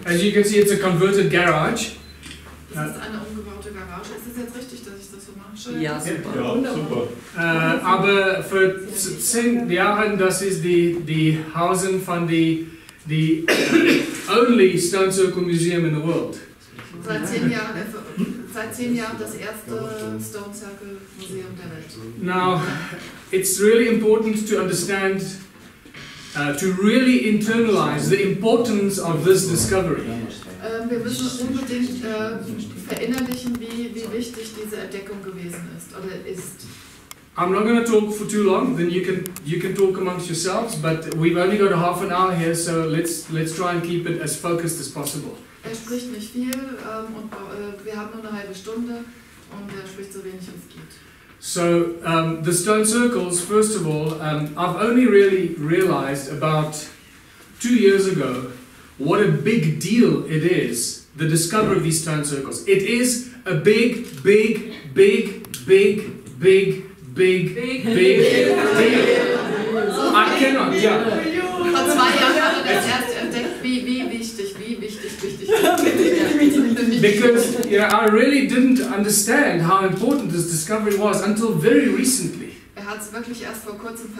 As you can see, it's a converted garage. Das ist eine umgebaute Garage. Ist es jetzt richtig, dass ich das so mache? Ja, super. Ja, super. Aber für 10 Jahre, das ist die Hausen von die only Stone Circle Museum in the world. Seit 10 Jahren das erste Stone Circle Museum der Welt. Now, it's really important to understand, to really internalize the importance of this discovery. Wir müssen unbedingt verinnerlichen, wie wichtig diese Entdeckung gewesen ist oder ist. I'm not going to talk for too long. Then you can talk amongst yourselves. But we've only got a half an hour here, so let's try and keep it as focused as possible. Spricht nicht viel und wir haben nur eine halbe Stunde und spricht so wenig wie es geht. So the stone circles, first of all, I've only really realized about 2 years ago what a big deal it is, the discovery of these stone circles. It is a big deal. I cannot, yeah. Vor 2 Jahren hat er das erst entdeckt, wie wichtig. Because I really didn't understand how important this discovery was until very recently. Hat es wirklich erst vor kurzem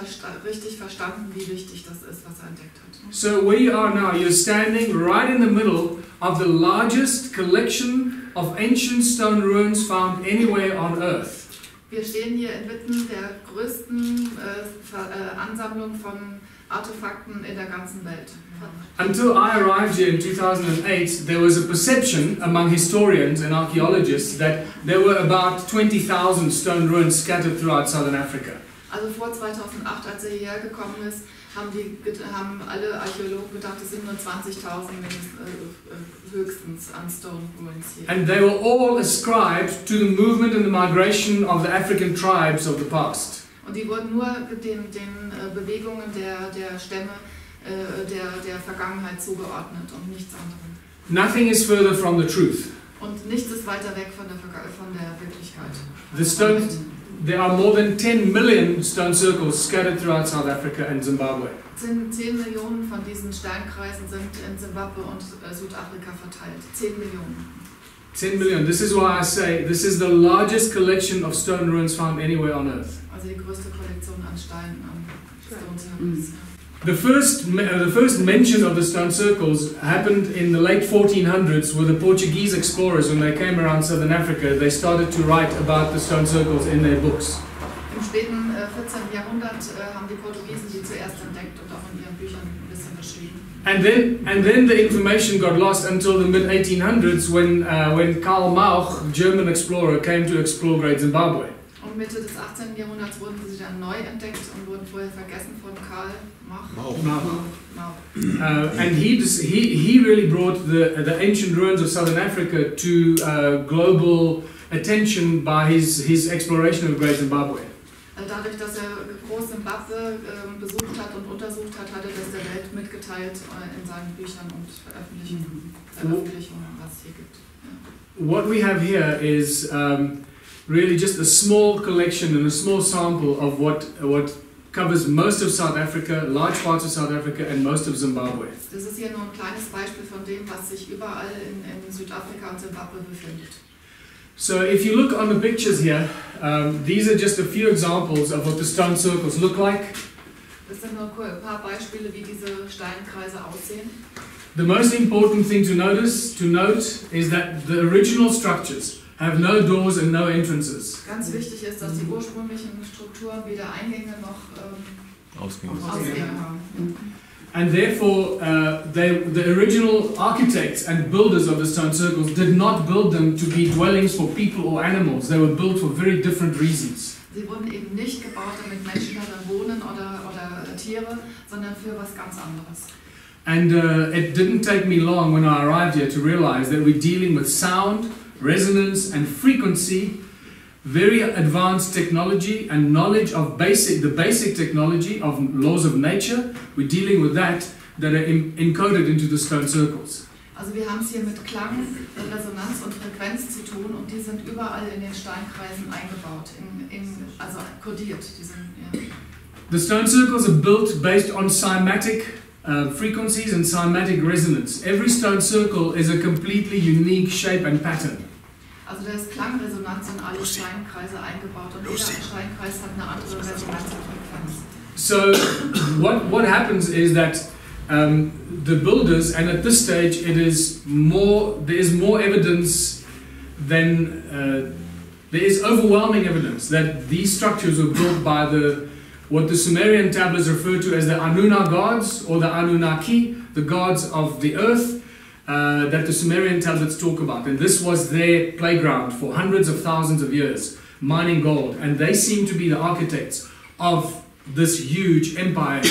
richtig verstanden, wie wichtig das ist, was entdeckt hat. So where you are now, you're standing right in the middle of the largest collection of ancient stone ruins found anywhere on Earth. Wir stehen hier inmitten der größten Ansammlung von Artefakten in der ganzen Welt. Until I arrived here in 2008, there was a perception among historians and archaeologists that there were about 20,000 stone ruins scattered throughout southern Africa. Also vor 2008, als er hierher gekommen ist, haben alle Archäologen gedacht, es sind nur 20.000 höchstens an Stone Ruins hier. And they were all ascribed to the movement and the migration of the African tribes of the past. Und die wurden nur den Bewegungen der Stämme der Vergangenheit zugeordnet und nichts anderem. Nothing is further from the truth. Und nichts ist weiter weg von der Wirklichkeit. There are more than 10 million stone circles scattered throughout South Africa and Zimbabwe. 10 Millionen von diesen Steinkreisen sind in Zimbabwe und Südafrika verteilt. 10 Millionen. 10 million. This is why I say this is the largest collection of stone ruins found anywhere on Earth. Also die größte Kollektion an Steinen, an Stone Circles. The first mention of the stone circles happened in the late 1400s with the Portuguese explorers. When they came around southern Africa, they started to write about the stone circles in their books. Im späten 14. Jahrhundert haben die Portugiesen die zuerst entdeckt und auch in ihren Büchern ein bisschen beschrieben. And then the information got lost until the mid 1800s when Karl Mauch, German explorer, came to explore Great Zimbabwe. Und Mitte des 18. Jahrhunderts wurden sie dann neu entdeckt und wurden vorher vergessen von Karl Mauch. And he really brought the ancient ruins of southern Africa to global attention by his exploration of Great Zimbabwe. Dadurch, dass er Groß Zimbabwe besucht hat und untersucht hat, hat er das der Welt mitgeteilt in seinen Büchern und Veröffentlichungen, was es hier gibt. Ja. What we have here is really just a small collection and a small sample of what covers most of South Africa, large parts of South Africa and most of Zimbabwe. Das ist hier nur ein kleines Beispiel von dem, was sich überall in Südafrika und Zimbabwe befindet. So if you look on the pictures here, these are just a few examples of what the stone circles look like. Das sind nur ein paar Beispiele, wie diese Steinkreise aussehen. The most important thing to note is that the original structures have no doors and no entrances. Ganz wichtig ist, dass die ursprünglichen Strukturen weder Eingänge noch Ausgänge haben. And therefore, the original architects and builders of the stone circles did not build them to be dwellings for people or animals. They were built for very different reasons. Sie wurden eben nicht gebaut, damit Menschen darin wohnen oder Tiere, sondern für was ganz anderes. And it didn't take me long when I arrived here to realize that we're dealing with sound, resonance and frequency, very advanced technology and knowledge of the basic technology of laws of nature. We're dealing with that are encoded into the stone circles. Also wir haben es hier mit Klang, Resonanz und Frequenz zu tun und die sind überall in den Steinkreisen eingebaut, also kodiert. Die sind, ja. The stone circles are built based on cymatic frequencies and cymatic resonance. Every stone circle is a completely unique shape and pattern. Also da ist Klangresonanz in alle Steinkreise eingebaut und jeder Steinkreis hat eine andere Resonanz und Frequenz. So what happens is that the builders, and at this stage there is more evidence than there is overwhelming evidence that these structures were built by what the Sumerian tablets refer to as the Anuna gods, or the Anunnaki, the gods of the earth, that the Sumerian tablets talk about. And this was their playground for hundreds of thousands of years, mining gold. And they seem to be the architects of this huge empire.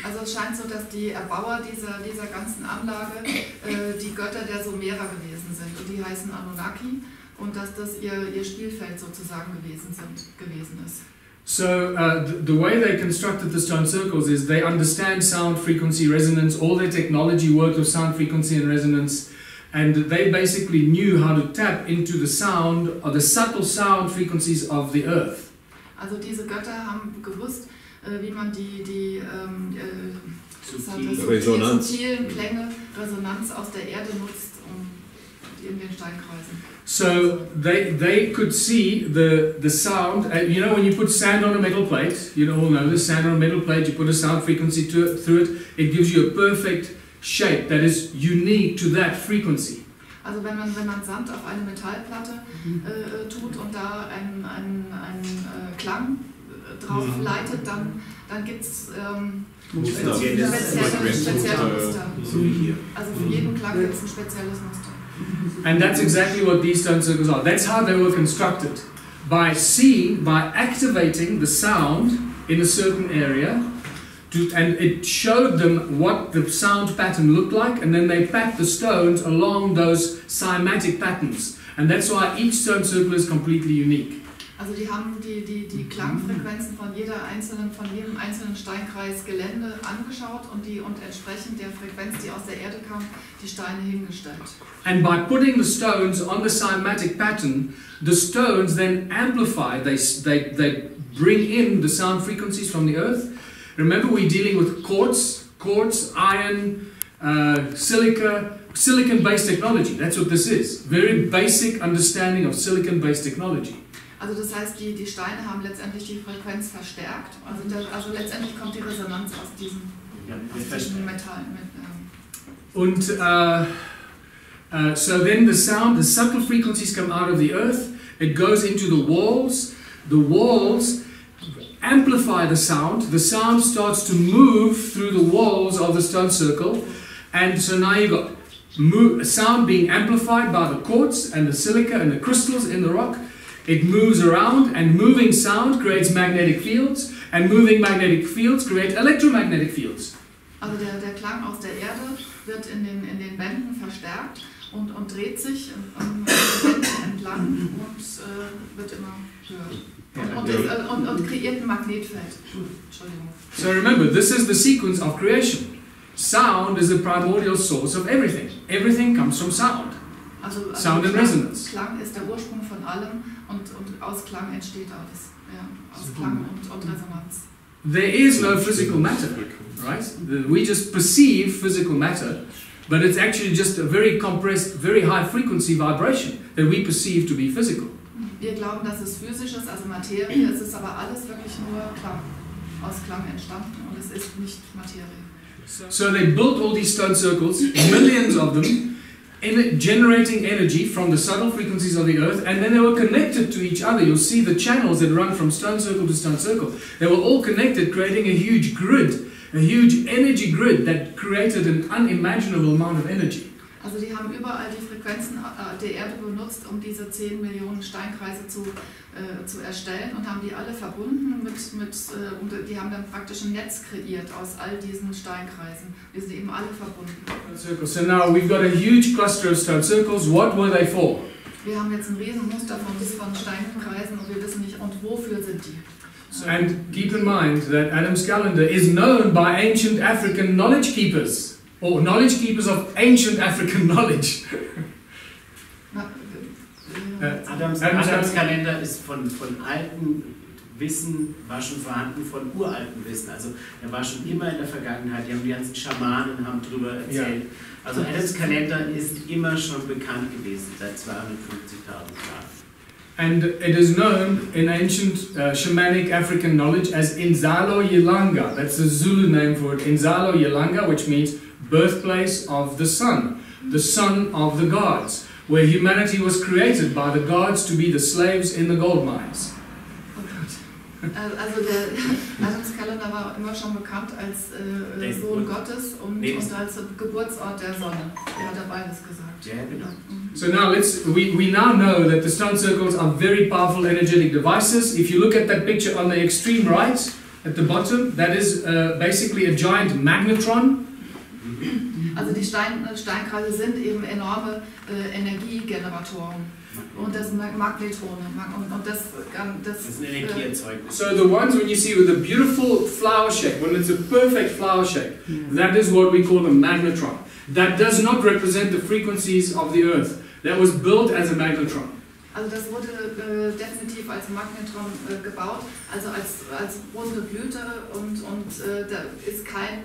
Also es scheint so, dass die Erbauer dieser ganzen Anlage die Götter der Sumerer gewesen sind. Und die heißen Anunnaki. Und dass das ihr Spielfeld sozusagen gewesen ist. So the way they constructed the stone circles is they understand sound, frequency, resonance. All their technology worked with sound, frequency and resonance, and they basically knew how to tap into the sound or the subtle sound frequencies of the earth. Also diese Götter haben gewusst, wie man die subtilen Klänge, Resonanz aus der Erde nutzt, in den Steinkreisen. So they could see the sound. You know, when you put sand on a metal plate, you all know this, sand on a metal plate, you put a sound frequency through it, it gives you a perfect shape that is unique to that frequency. Also wenn man Sand auf eine Metallplatte tut und da einen Klang drauf leitet, dann gibt es spezielle Muster. Also für jeden Klang gibt es ein spezielles Muster. And that's exactly what these stone circles are. That's how they were constructed. By activating the sound in a certain area, and it showed them what the sound pattern looked like, and then they packed the stones along those cymatic patterns. And that's why each stone circle is completely unique. Also die haben die Klangfrequenzen von jedem einzelnen Steinkreis Gelände angeschaut und entsprechend der Frequenz, die aus der Erde kam, die Steine hingestellt. And by putting the stones on the cymatic pattern, the stones then amplify, they bring in the sound frequencies from the earth. Remember, we're dealing with quartz, iron, silicon-based technology. That's what this is. Very basic understanding of silicon-based technology. Also das heißt, die Steine haben letztendlich die Frequenz verstärkt. Also letztendlich kommt die Resonanz aus diesem Metall. Und so then the subtle frequencies come out of the earth. It goes into the walls. The walls amplify the sound. The sound starts to move through the walls of the stone circle. And so now you've got sound being amplified by the quartz and the silica and the crystals in the rock. It moves around, and moving sound creates magnetic fields, and moving magnetic fields create electromagnetic fields. Also der Klang aus der Erde wird in den Wänden verstärkt und dreht sich an den Wänden entlang und wird immer höher. Und kreiert ein Magnetfeld. Entschuldigung. So remember, this is the sequence of creation. Sound is the primordial source of everything. Everything comes from sound. Also sound and resonance. Klang ist der Ursprung von allem und aus Klang entsteht alles. Ja, aus Klang und Resonanz. There is no physical matter, right? We just perceive physical matter, but it's actually just a very compressed, very high frequency vibration that we perceive to be physical. Wir glauben, dass es physisch ist, also Materie. Es ist aber alles wirklich nur Klang, aus Klang entstanden und es ist nicht Materie. So they built all these stone circles, millions of them, generating energy from the subtle frequencies of the earth, and then they were connected to each other. You'll see the channels that run from stone circle to stone circle. They were all connected, creating a huge grid, a huge energy grid that created an unimaginable amount of energy. Also die haben überall die Frequenzen der Erde benutzt, um diese 10 Millionen Steinkreise zu erstellen und haben die alle verbunden und die haben dann praktisch ein Netz kreiert aus all diesen Steinkreisen. Wir sind eben alle verbunden. So now we've got a huge cluster of stone circles. What were they for? Wir haben jetzt ein Riesenmuster von Steinkreisen und wir wissen nicht, und wofür sind die? And keep in mind that Adamskalender is known by ancient African knowledge keepers. Or knowledge keepers of ancient African knowledge. Adamskalender ist von alten Wissen war schon vorhanden von uraltem Wissen. Also er war schon immer in der Vergangenheit. Die ganzen Schamanen haben darüber erzählt. Also Adamskalender ist immer schon bekannt gewesen, seit 250.000 Jahren. And it is known in ancient shamanic African knowledge as Inzalo Yelanga. That's the Zulu name for it. Inzalo Yelanga, which means birthplace of the sun of the gods, where humanity was created by the gods to be the slaves in the gold mines. Also der Adamskalender war immer schon bekannt als Sohn Gottes und als Geburtsort der Sonne. Er hat da beides gesagt. Ja, genau. So now we now know that the stone circles are very powerful energetic devices. If you look at that picture on the extreme right, at the bottom, that is basically a giant magnetron. Also die Steinkreise sind eben enorme Energiegeneratoren. Und das Magnetrone. Und das ist Energieerzeugnis. So the ones when you see with a beautiful flower shape, when it's a perfect flower shape, that is what we call a magnetron. That does not represent the frequencies of the earth. That was built as a magnetron. Also das wurde definitiv als Magnetron gebaut, also als runde Blüte und da ist keine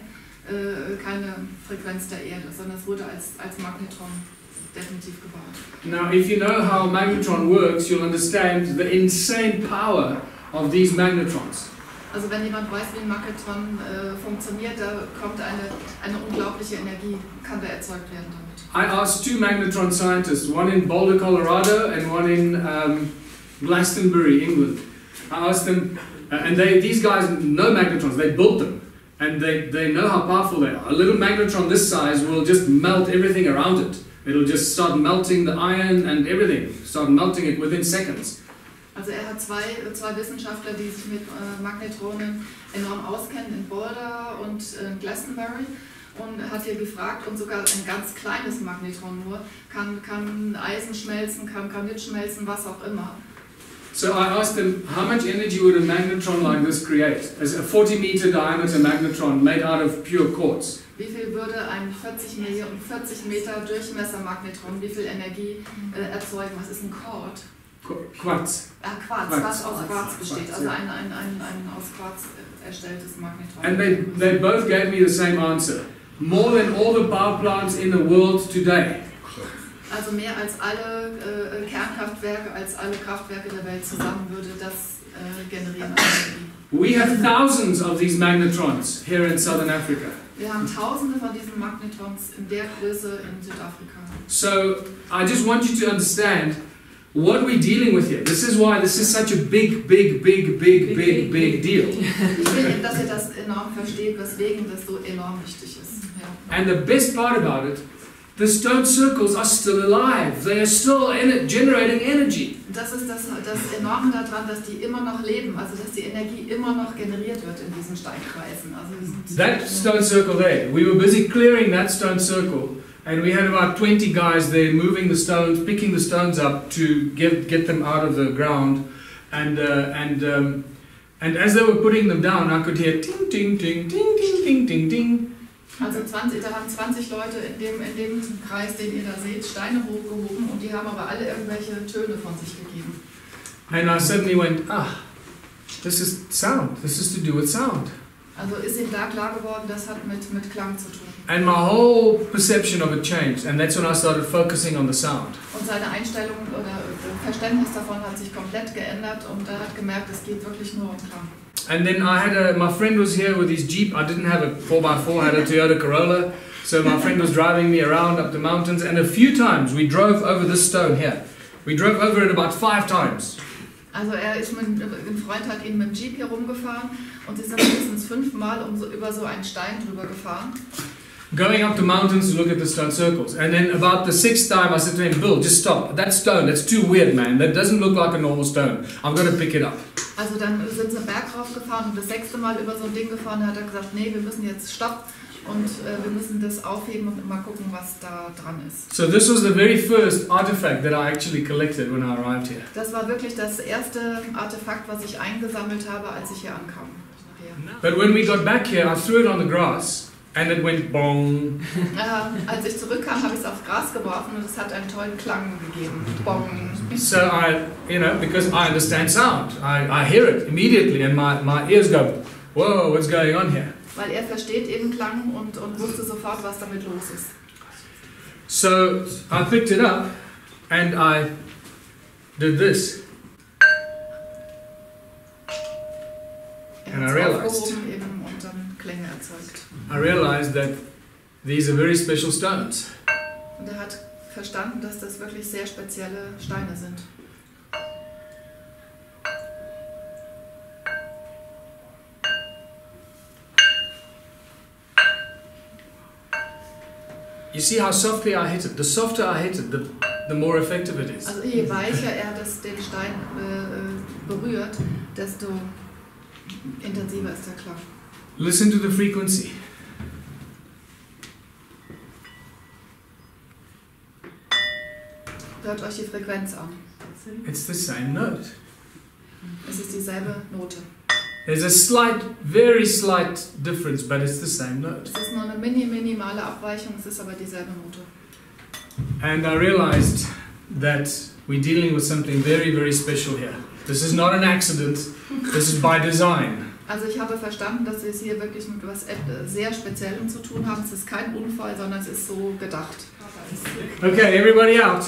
Frequenz der Erde, sondern es wurde als Magnetron definitiv gebaut. Now, if you know how a magnetron works, you'll understand the insane power of these magnetrons. Also wenn jemand weiß, wie ein Magnetron funktioniert, da kommt eine unglaubliche Energie, kann da erzeugt werden damit. I asked two magnetron scientists, one in Boulder, Colorado, and one in Glastonbury, England. I asked them, and these guys know magnetrons, they built them, and they know how powerful they are. A little magnetron this size will just melt everything around it. It'll just start melting the iron and everything, start melting it within seconds. Also hat zwei Wissenschaftler, die sich mit Magnetronen enorm auskennen, in Boulder und Glastonbury, und hat hier gefragt, und sogar ein ganz kleines Magnetron nur kann Eisen schmelzen, kann Granit schmelzen, was auch immer. So I asked them, how much energy would a magnetron like this create? As a 40-meter diameter magnetron made out of pure quartz. Wie viel würde ein 40 Meter Durchmesser Magnetron, wie viel Energie erzeugen? Was ist ein Quartz? Quartz. Quartz, was aus Quarz besteht, also ein aus Quarz erstelltes Magnetron. And they both gave me the same answer. More than all the power plants in the world today. Also mehr als alle Kernkraftwerke, als alle Kraftwerke der Welt zusammen würde das generieren. We have thousands of these magnetrons here in southern Africa. Wir haben Tausende von diesen Magnetrons in der Größe in Südafrika. So I just want you to understand what we're dealing with here. This is why this is such a big deal. Ich will, dass ihr das enorm versteht, weswegen das so enorm wichtig ist. Ja. And the best part about it, the stone circles are still alive. They are still generating energy. Das ist das Enorme daran, dass die immer noch leben, also dass die Energie immer noch generiert wird in diesen Steinkreisen. Also that stone circle there, we were busy clearing that stone circle, and we had about 20 guys there moving the stones, picking the stones up to get them out of the ground, and as they were putting them down, I could hear ting ting ting ting ting ting ting ting. Also da haben 20 Leute in dem Kreis, den ihr da seht, Steine hochgehoben, und die haben aber alle irgendwelche Töne von sich gegeben. And I suddenly went, this is sound. This is to do with sound. Also ist ihm da klar geworden, das hat mit Klang zu tun. And my whole perception of it changed, and that's when I started focusing on the sound. Und seine Einstellung oder Verständnis davon hat sich komplett geändert, und er hat gemerkt, es geht wirklich nur um Klang. And then I had my friend was here with his Jeep. I didn't have a 4x4, I had a Toyota Corolla. So my friend was driving me around up the mountains, and a few times we drove over this stone here. We drove over it about 5 times. Also ein Freund hat ihn mit dem Jeep hier rumgefahren, und sie sind mindestens 5 Mal über so einen Stein drüber gefahren. Going up the mountains to look at the stone circles. And then about the 6th time I said to him, Bill, just stop. That stone, that's too weird, man. That doesn't look like a normal stone. I'm going to pick it up. Also dann sind sie einen Berg raufgefahren, und das 6. Mal über so ein Ding gefahren, hat er gesagt, nee, wir müssen jetzt stopp, und wir müssen das aufheben und mal gucken, was da dran ist. So this was the very first artifact that I actually collected when I arrived here. Das war wirklich das erste Artefakt, was ich eingesammelt habe, als ich hier ankam. But when we got back here, I threw it on the grass. and it went bong. Als ich zurückkam, habe ich es aufs Gras geworfen und es hat einen tollen Klang gegeben. Bong. So because I understand sound, I hear it immediately and my ears go, whoa, what's going on here? Weil er versteht eben Klang und wusste sofort, was damit los ist. So I picked it up and I did this. And I realized that these are very special stones. Und er hat verstanden, dass das wirklich sehr spezielle Steine sind. You see how softly I hit it. The softer I hit it, the more effective it is. Also je weicher er den Stein berührt, desto intensiver ist der Klang. Listen to the frequency. Hört euch die Frequenz an. It's the same note. Es ist dieselbe Note. There's a slight, very slight difference, but it's the same note. Es ist nur eine minimale Abweichung, es ist aber dieselbe Note. And I realized that we're dealing with something very, very special here. This is not an accident, this is by design. Also ich habe verstanden, dass wir es hier wirklich mit etwas sehr Speziellem zu tun haben. Es ist kein Unfall, sondern es ist so gedacht. Okay, everybody out.